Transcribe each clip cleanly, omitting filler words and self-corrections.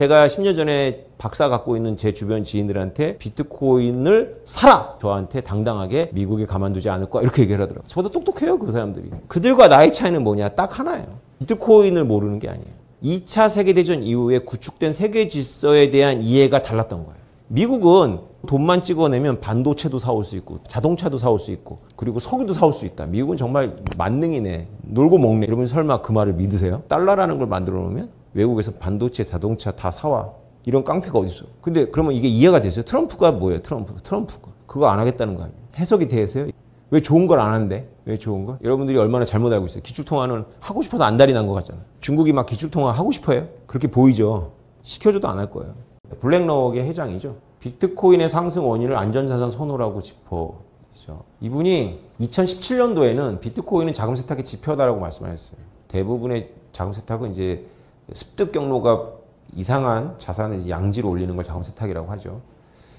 제가 10년 전에 박사 갖고 있는 제 주변 지인들한테 비트코인을 사라! 저한테 당당하게 미국에 가만두지 않을 거야. 이렇게 얘기를 하더라고요. 저보다 똑똑해요, 그 사람들이. 그들과 나의 차이는 뭐냐? 딱 하나예요. 비트코인을 모르는 게 아니에요. 2차 세계대전 이후에 구축된 세계 질서에 대한 이해가 달랐던 거예요. 미국은 돈만 찍어내면 반도체도 사올 수 있고 자동차도 사올 수 있고 그리고 석유도 사올 수 있다. 미국은 정말 만능이네. 놀고 먹네. 여러분 설마 그 말을 믿으세요? 달러라는 걸 만들어 놓으면 외국에서 반도체, 자동차 다 사와. 이런 깡패가 어디 있어? 근데 그러면 이게 이해가 되세요? 트럼프가 뭐예요? 트럼프가. 그거 안 하겠다는 거 아니에요? 해석이 되세요? 왜 좋은 걸 안 한대? 왜 좋은 거? 여러분들이 얼마나 잘못 알고 있어요. 기축통화는 하고 싶어서 안달이 난 것 같잖아요. 중국이 막 기축통화 하고 싶어요? 그렇게 보이죠. 시켜줘도 안 할 거예요. 블랙록의 회장이죠. 비트코인의 상승 원인을 안전자산 선호라고 짚어죠. 이분이 2017년도에는 비트코인은 자금 세탁의 지표다라고 말씀하셨어요. 대부분의 자금 세탁은 이제 습득 경로가 이상한 자산을 이제 양지로 올리는 걸 자금 세탁이라고 하죠.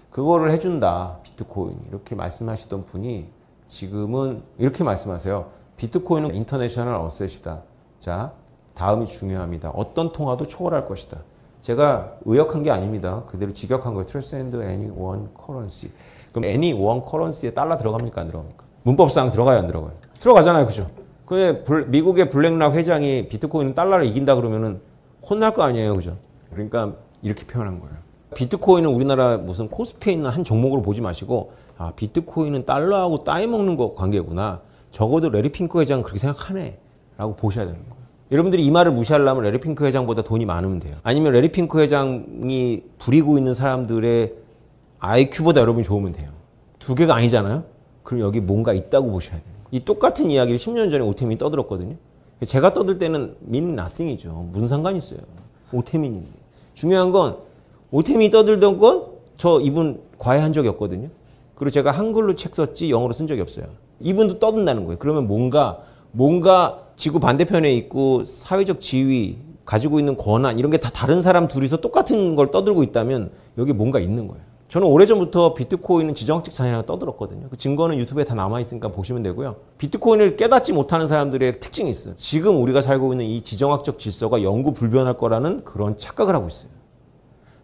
그거를 해준다, 비트코인. 이렇게 말씀하시던 분이 지금은 이렇게 말씀하세요. 비트코인은 인터내셔널 어셋이다. 자, 다음이 중요합니다. 어떤 통화도 초월할 것이다. 제가 의역한 게 아닙니다. 그대로 직역한 거예요. Transcend any one currency. 그럼 any one currency에 달러 들어갑니까? 안 들어갑니까? 문법상 들어가요? 안 들어가요? 들어가잖아요. 그죠? 미국의 블랙락 회장이 비트코인 달러를 이긴다 그러면은 혼날 거 아니에요. 그죠? 그러니까 이렇게 표현한 거예요. 비트코인은 우리나라 무슨 코스피에 있는 한 종목으로 보지 마시고 아, 비트코인은 달러하고 따위 먹는 거 관계구나. 적어도 레리 핑크 회장은 그렇게 생각하네. 라고 보셔야 되는 거예요. 여러분들이 이 말을 무시하려면 레리 핑크 회장보다 돈이 많으면 돼요. 아니면 레리 핑크 회장이 부리고 있는 사람들의 IQ보다 여러분이 좋으면 돼요. 두 개가 아니잖아요? 그럼 여기 뭔가 있다고 보셔야 돼요. 이 똑같은 이야기를 10년 전에 오태민이 떠들었거든요. 제가 떠들 때는 mean nothing이죠. 무슨 상관이 있어요. 오태민인데. 중요한 건 오태민이 떠들던 건 저 이분 과외한 적이 없거든요. 그리고 제가 한글로 책 썼지 영어로 쓴 적이 없어요. 이분도 떠든다는 거예요. 그러면 뭔가 지구 반대편에 있고 사회적 지위, 가지고 있는 권한 이런 게 다 다른 사람 둘이서 똑같은 걸 떠들고 있다면 여기 뭔가 있는 거예요. 저는 오래전부터 비트코인은 지정학적 자산이라고 떠들었거든요. 그 증거는 유튜브에 다 남아있으니까 보시면 되고요. 비트코인을 깨닫지 못하는 사람들의 특징이 있어요. 지금 우리가 살고 있는 이 지정학적 질서가 영구 불변할 거라는 그런 착각을 하고 있어요.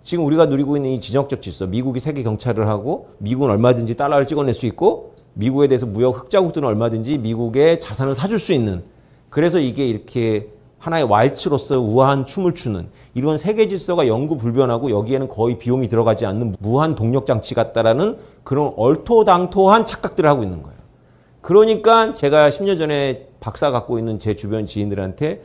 지금 우리가 누리고 있는 이 지정학적 질서, 미국이 세계 경찰을 하고 미국은 얼마든지 달러를 찍어낼 수 있고 미국에 대해서 무역 흑자국들은 얼마든지 미국의 자산을 사줄 수 있는 그래서 이게 이렇게 하나의 왈츠로서 우아한 춤을 추는 이런 세계 질서가 영구 불변하고 여기에는 거의 비용이 들어가지 않는 무한 동력 장치 같다라는 그런 얼토당토한 착각들을 하고 있는 거예요. 그러니까 제가 10년 전에 박사 갖고 있는 제 주변 지인들한테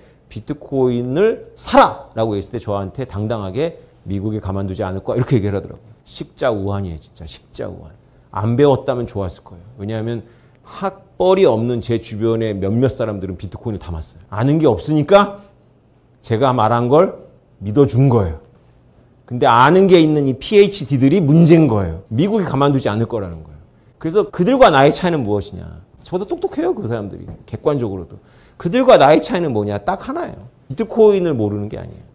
비트코인을 사라! 라고 했을 때 저한테 당당하게 미국에 가만두지 않을 거야. 이렇게 얘기를 하더라고요. 식자우환이에요. 진짜 식자우환. 안 배웠다면 좋았을 거예요. 왜냐하면 학벌이 없는 제 주변의 몇몇 사람들은 비트코인을 담았어요. 아는 게 없으니까 제가 말한 걸 믿어준 거예요. 근데 아는 게 있는 이 PhD들이 문제인 거예요. 미국이 가만두지 않을 거라는 거예요. 그래서 그들과 나의 차이는 무엇이냐. 저보다 똑똑해요. 그 사람들이. 객관적으로도. 그들과 나의 차이는 뭐냐. 딱 하나예요. 비트코인을 모르는 게 아니에요.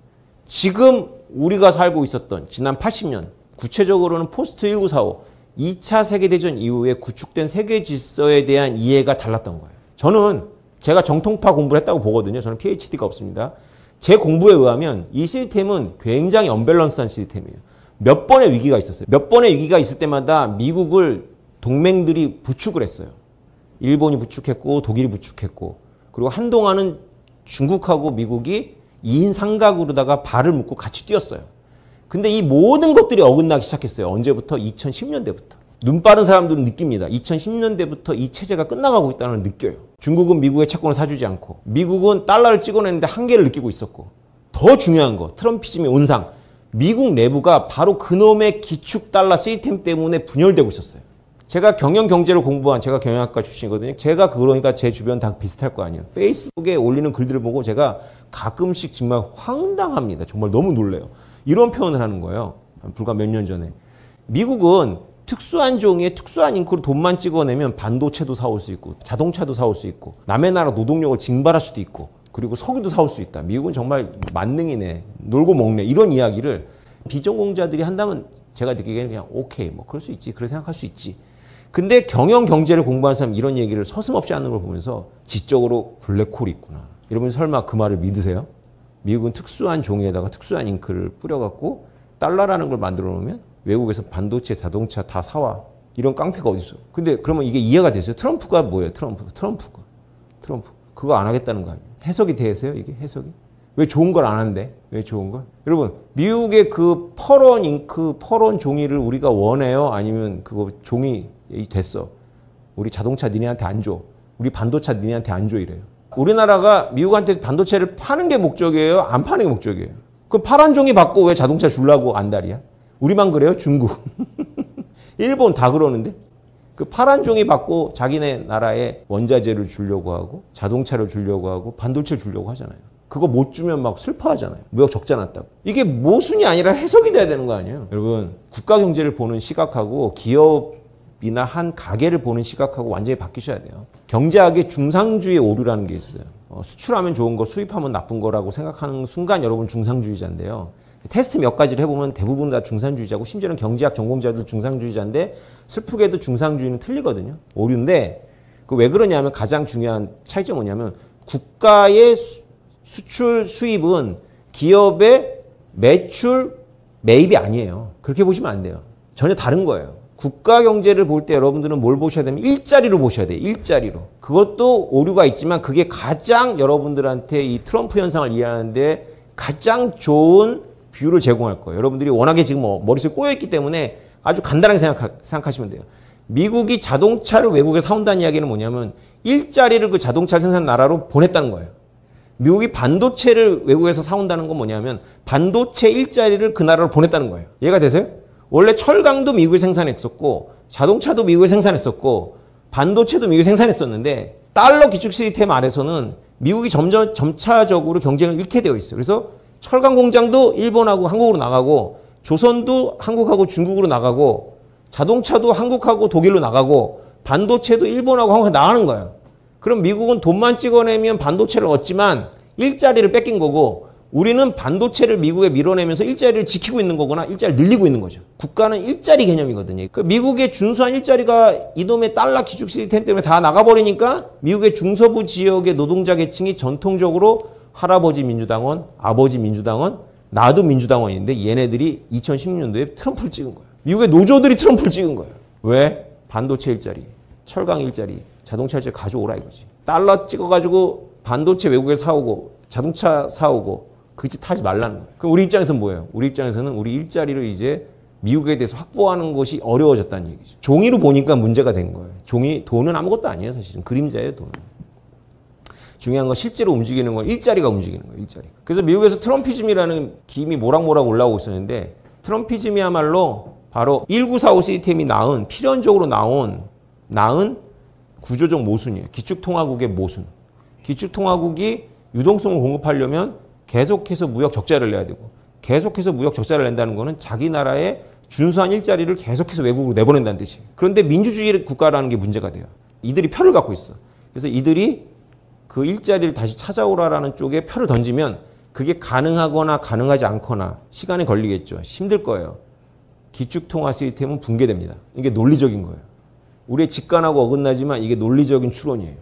지금 우리가 살고 있었던 지난 80년 구체적으로는 포스트 1945 2차 세계대전 이후에 구축된 세계 질서에 대한 이해가 달랐던 거예요. 저는 제가 정통파 공부를 했다고 보거든요. 저는 PhD가 없습니다. 제 공부에 의하면 이 시스템은 굉장히 언밸런스한 시스템이에요. 몇 번의 위기가 있었어요. 몇 번의 위기가 있을 때마다 미국을 동맹들이 부축을 했어요. 일본이 부축했고 독일이 부축했고 그리고 한동안은 중국하고 미국이 2인 삼각으로다가 발을 묶고 같이 뛰었어요. 근데 이 모든 것들이 어긋나기 시작했어요. 언제부터? 2010년대부터. 눈 빠른 사람들은 느낍니다. 2010년대부터 이 체제가 끝나가고 있다는 걸 느껴요. 중국은 미국의 채권을 사주지 않고 미국은 달러를 찍어내는데 한계를 느끼고 있었고 더 중요한 거 트럼피즘의 온상 미국 내부가 바로 그놈의 기축 달러 시스템 때문에 분열되고 있었어요. 제가 경영경제를 공부한 제가 경영학과 출신이거든요. 제가 그러니까 제 주변 다 비슷할 거 아니에요. 페이스북에 올리는 글들을 보고 제가 가끔씩 정말 황당합니다. 정말 너무 놀래요. 이런 표현을 하는 거예요. 불과 몇 년 전에. 미국은 특수한 종의 특수한 잉크로 돈만 찍어내면 반도체도 사올 수 있고 자동차도 사올 수 있고 남의 나라 노동력을 징발할 수도 있고 그리고 석유도 사올 수 있다. 미국은 정말 만능이네. 놀고 먹네. 이런 이야기를 비전공자들이 한다면 제가 느끼기에는 그냥 오케이 뭐 그럴 수 있지. 그렇게 생각할 수 있지. 근데 경영 경제를 공부한 사람 이런 얘기를 서슴없이 하는 걸 보면서 지적으로 블랙홀이 있구나. 여러분 설마 그 말을 믿으세요? 미국은 특수한 종이에다가 특수한 잉크를 뿌려갖고 달러라는 걸 만들어 놓으면 외국에서 반도체, 자동차 다 사와. 이런 깡패가 어디 있어? 근데 그러면 이게 이해가 됐어요? 트럼프가 뭐예요? 트럼프. 그거 안 하겠다는 거 아니에요? 해석이 되세요? 이게 해석이? 왜 좋은 걸 안 한대? 왜 좋은 걸? 여러분, 미국의 그 퍼런 잉크, 퍼런 종이를 우리가 원해요? 아니면 그거 종이 됐어? 우리 자동차 니네한테 안 줘. 우리 반도체 니네한테 안 줘 이래요. 우리나라가 미국한테 반도체를 파는 게 목적이에요? 안 파는 게 목적이에요? 그 파란 종이 받고 왜 자동차 주려고 안달이야? 우리만 그래요? 중국. 일본 다 그러는데? 그 파란 종이 받고 자기네 나라에 원자재를 주려고 하고 자동차를 주려고 하고 반도체를 주려고 하잖아요. 그거 못 주면 막 슬퍼하잖아요. 무역 적자 났다고. 이게 모순이 아니라 해석이 돼야 되는 거 아니에요? 여러분, 국가 경제를 보는 시각하고 기업이나 한 가게를 보는 시각하고 완전히 바뀌셔야 돼요. 경제학의 중상주의 오류라는 게 있어요. 수출하면 좋은 거, 수입하면 나쁜 거라고 생각하는 순간 여러분 중상주의자인데요. 테스트 몇 가지를 해보면 대부분 다 중상주의자고 심지어는 경제학 전공자도 중상주의자인데 슬프게도 중상주의는 틀리거든요. 오류인데 그 왜 그러냐면 가장 중요한 차이점은 뭐냐면 국가의 수출 수입은 기업의 매출 매입이 아니에요. 그렇게 보시면 안 돼요. 전혀 다른 거예요. 국가 경제를 볼 때 여러분들은 뭘 보셔야 되면 일자리로 보셔야 돼요. 일자리로. 그것도 오류가 있지만 그게 가장 여러분들한테 이 트럼프 현상을 이해하는데 가장 좋은 뷰를 제공할 거예요. 여러분들이 워낙에 지금 머릿속에 꼬여있기 때문에 아주 간단하게 생각하시면 돼요. 미국이 자동차를 외국에 사온다는 이야기는 뭐냐면 일자리를 그 자동차 생산 나라로 보냈다는 거예요. 미국이 반도체를 외국에서 사온다는 건 뭐냐면 반도체 일자리를 그 나라로 보냈다는 거예요. 이해가 되세요? 원래 철강도 미국에 생산했었고 자동차도 미국에 생산했었고 반도체도 미국에 생산했었는데 달러 기축 시스템 아래서는 미국이 점차적으로 경쟁을 잃게 되어 있어요. 그래서 철강 공장도 일본하고 한국으로 나가고 조선도 한국하고 중국으로 나가고 자동차도 한국하고 독일로 나가고 반도체도 일본하고 한국에 나가는 거예요. 그럼 미국은 돈만 찍어내면 반도체를 얻지만 일자리를 뺏긴 거고 우리는 반도체를 미국에 밀어내면서 일자리를 지키고 있는 거거나 일자리를 늘리고 있는 거죠. 국가는 일자리 개념이거든요. 그 미국의 준수한 일자리가 이놈의 달러 기축 시스템 때문에 다 나가버리니까 미국의 중서부 지역의 노동자 계층이 전통적으로 할아버지 민주당원, 아버지 민주당원, 나도 민주당원인데 얘네들이 2016년도에 트럼프를 찍은 거예요. 미국의 노조들이 트럼프를 찍은 거예요. 왜? 반도체 일자리, 철강 일자리, 자동차 일자리 가져오라 이거지. 달러 찍어가지고 반도체 외국에서 사오고 자동차 사오고 그 짓 하지 말라는 거예요. 그럼 우리 입장에서는 뭐예요? 우리 입장에서는 우리 일자리를 이제 미국에 대해서 확보하는 것이 어려워졌다는 얘기죠. 종이로 보니까 문제가 된 거예요. 돈은 아무것도 아니에요. 사실은 그림자예요. 돈은. 중요한 건 실제로 움직이는 건 일자리가 움직이는 거예요. 일자리. 그래서 미국에서 트럼피즘이라는 김이 모락모락 올라오고 있었는데 트럼피즘이야말로 바로 1945 시스템이 필연적으로 낳은 구조적 모순이에요. 기축통화국의 모순. 기축통화국이 유동성을 공급하려면 계속해서 무역 적자를 내야 되고 계속해서 무역 적자를 낸다는 거는 자기 나라의 준수한 일자리를 계속해서 외국으로 내보낸다는 뜻이에요. 그런데 민주주의 국가라는 게 문제가 돼요. 이들이 표를 갖고 있어. 그래서 이들이 그 일자리를 다시 찾아오라라는 쪽에 표를 던지면 그게 가능하거나 가능하지 않거나 시간이 걸리겠죠. 힘들 거예요. 기축통화 시스템은 붕괴됩니다. 이게 논리적인 거예요. 우리의 직관하고 어긋나지만 이게 논리적인 추론이에요.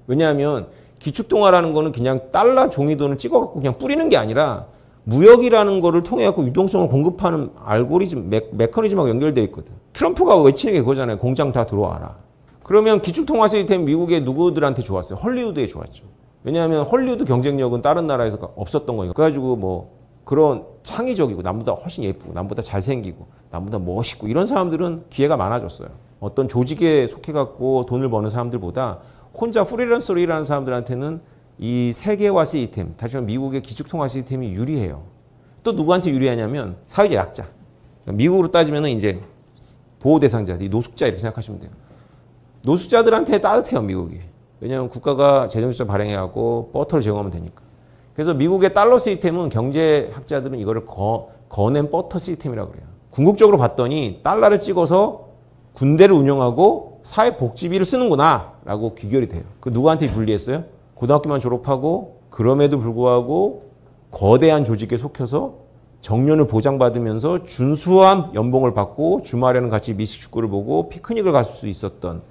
왜냐하면 기축통화라는 거는 그냥 달러 종이돈을 찍어갖고 그냥 뿌리는 게 아니라 무역이라는 거를 통해갖고 유동성을 공급하는 알고리즘, 메커니즘하고 연결되어 있거든. 트럼프가 외치는 게 그거잖아요. 공장 다 들어와라. 그러면 기축통화 시스템 미국의 누구들한테 좋았어요? 헐리우드에 좋았죠. 왜냐하면 헐리우드 경쟁력은 다른 나라에서 없었던 거니까. 그래가지고 뭐 그런 창의적이고 남보다 훨씬 예쁘고 남보다 잘생기고 남보다 멋있고 이런 사람들은 기회가 많아졌어요. 어떤 조직에 속해갖고 돈을 버는 사람들보다 혼자 프리랜서로 일하는 사람들한테는 이 세계화 시스템, 다시 말하면 미국의 기축통화 시스템이 유리해요. 또 누구한테 유리하냐면 사회적 약자. 그러니까 미국으로 따지면 이제 보호대상자, 노숙자 이렇게 생각하시면 돼요. 노숙자들한테 따뜻해요, 미국이. 왜냐하면 국가가 재정지적 발행해갖고 버터를 제공하면 되니까. 그래서 미국의 달러 시스템은 경제학자들은 이거를 거낸 버터 시스템이라고 그래요. 궁극적으로 봤더니 달러를 찍어서 군대를 운영하고 사회복지비를 쓰는구나 라고 귀결이 돼요. 그 누구한테 불리했어요? 고등학교만 졸업하고 그럼에도 불구하고 거대한 조직에 속혀서 정년을 보장받으면서 준수한 연봉을 받고 주말에는 같이 미식축구를 보고 피크닉을 갈 수 있었던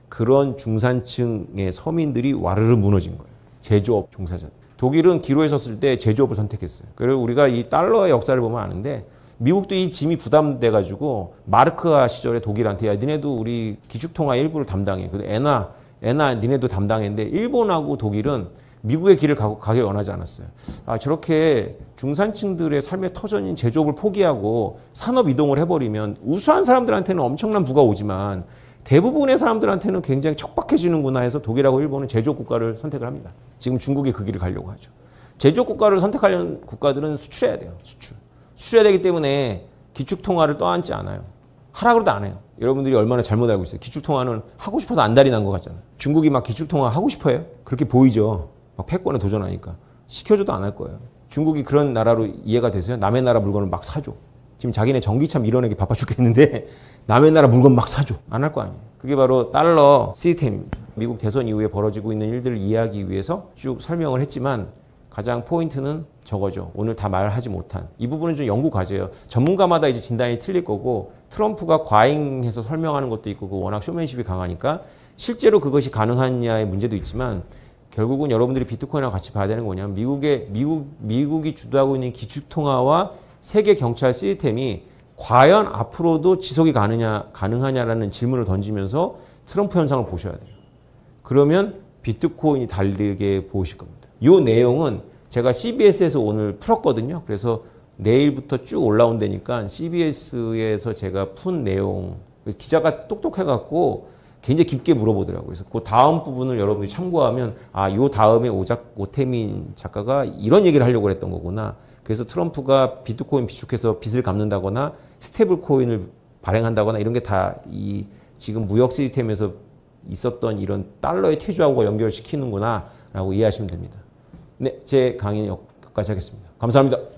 그런 중산층의 서민들이 와르르 무너진 거예요. 제조업 종사자. 독일은 기로에 섰을 때 제조업을 선택했어요. 그리고 우리가 이 달러의 역사를 보면 아는데 미국도 이 짐이 부담돼가지고 마르크화 시절에 독일한테 야 니네도 우리 기축통화 일부를 담당해. 그리고 엔화 니네도 담당했는데 일본하고 독일은 미국의 길을 가길 원하지 않았어요. 아 저렇게 중산층들의 삶의 터전인 제조업을 포기하고 산업 이동을 해버리면 우수한 사람들한테는 엄청난 부가 오지만 대부분의 사람들한테는 굉장히 척박해지는구나 해서 독일하고 일본은 제조업 국가를 선택을 합니다. 지금 중국이 그 길을 가려고 하죠. 제조업 국가를 선택하려는 국가들은 수출해야 돼요. 수출해야 되기 때문에 기축통화를 떠안지 않아요. 하라 그래도 안 해요. 여러분들이 얼마나 잘못 알고 있어요. 기축통화는 하고 싶어서 안달이 난 것 같잖아요. 중국이 막 기축통화 하고 싶어요? 그렇게 보이죠. 막 패권에 도전하니까. 시켜줘도 안 할 거예요. 중국이 그런 나라로 이해가 되세요? 남의 나라 물건을 막 사줘. 지금 자기네 전기차 밀어내기 바빠 죽겠는데 남의 나라 물건 막 사줘. 안 할 거 아니에요. 그게 바로 달러 시스템입니다. 미국 대선 이후에 벌어지고 있는 일들을 이해하기 위해서 쭉 설명을 했지만 가장 포인트는 저거죠. 오늘 다 말하지 못한. 이 부분은 좀 연구 과제예요. 전문가마다 이제 진단이 틀릴 거고 트럼프가 과잉해서 설명하는 것도 있고 워낙 쇼맨십이 강하니까 실제로 그것이 가능하냐의 문제도 있지만 결국은 여러분들이 비트코인하고 같이 봐야 되는 거냐면 미국이 주도하고 있는 기축통화와 세계 경찰 시스템이 과연 앞으로도 지속이 가능하냐라는 질문을 던지면서 트럼프 현상을 보셔야 돼요. 그러면 비트코인이 다르게 보이실 겁니다. 이 내용은 제가 CBS에서 오늘 풀었거든요. 그래서 내일부터 쭉 올라온다니까 CBS에서 제가 푼 내용 기자가 똑똑해갖고 굉장히 깊게 물어보더라고요. 그래서 그 다음 부분을 여러분들이 참고하면 아, 요 다음에 오태민 작가가 이런 얘기를 하려고 했던 거구나. 그래서 트럼프가 비트코인 비축해서 빚을 갚는다거나 스테이블 코인을 발행한다거나 이런 게 다 이 지금 무역 시스템에서 있었던 이런 달러의 퇴조하고 연결시키는구나 라고 이해하시면 됩니다. 네, 제 강의는 여기까지 하겠습니다. 감사합니다.